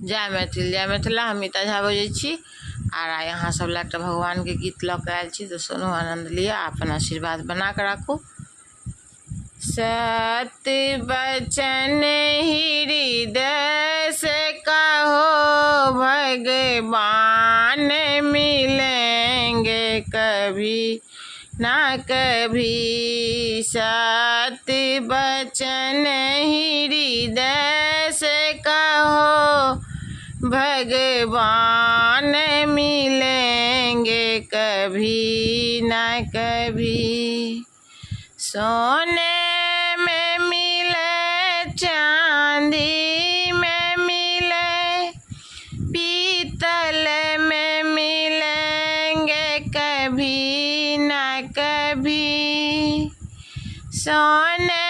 जय मैथिल जय मिथिला। हम मिता झा बजै छी आर यहाँ सब ला भगवान के गीत लऽ के आयल छी, तो सुनू, आनंद लिया, अपन आशीर्वाद बना के राखू। सत्य बचन हृदय से कहो, भगवान मिलेंगे कभी ना कभी। सत्य बचन हृदय से कहो, भगवान मिलेंगे कभी ना कभी। सोने में मिले, चांदी में मिले, पीतल में मिलेंगे कभी ना कभी। सोने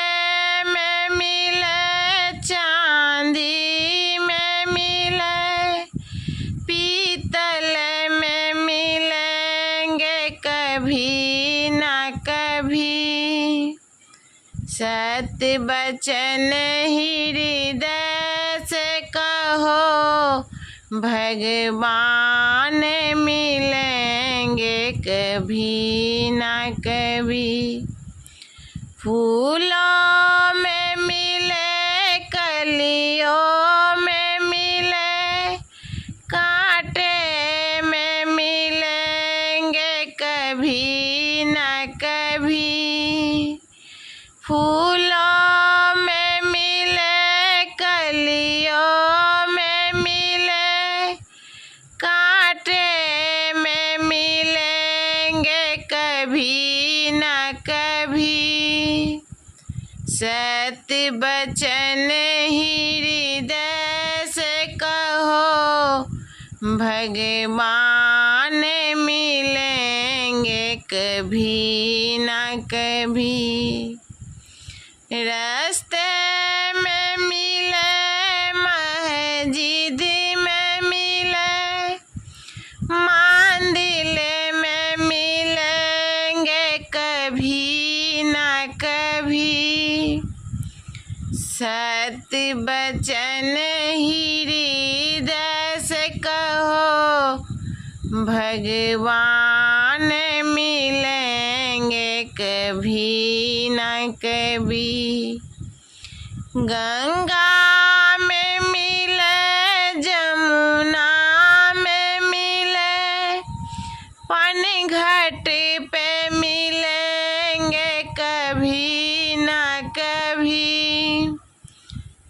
में मिले, चांदी में मिले, पीतल में मिलेंगे कभी ना कभी। सत्य बचन हृदय से कहो, भगवान मिलेंगे कभी ना कभी। फूलों में मिले, कलियों में मिले, कांटे में मिलेंगे कभी ना कभी। फूलों में मिले, कलियों में मिले, कांटे में मिलेंगे कभी ना कभी। सत्य बचन हृदय से कहो, भगवान मिलेंगे कभी ना कभी। रास्ते में मिले, मस्जिद में मिले, मंदिर में मिलेंगे कभी ना कभी। सत्य बचन हृदय से कहो, भगवान मिलेंगे कभी ना कभी। गंगा में मिले, जमुना में मिले, पनघट पे मिलेंगे कभी ना कभी।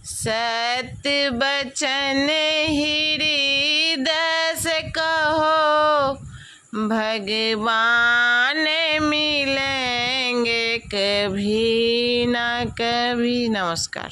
सत्य बचन हृदय से कहो, भगवान मिलेंगे कभी ना कभी। नमस्कार।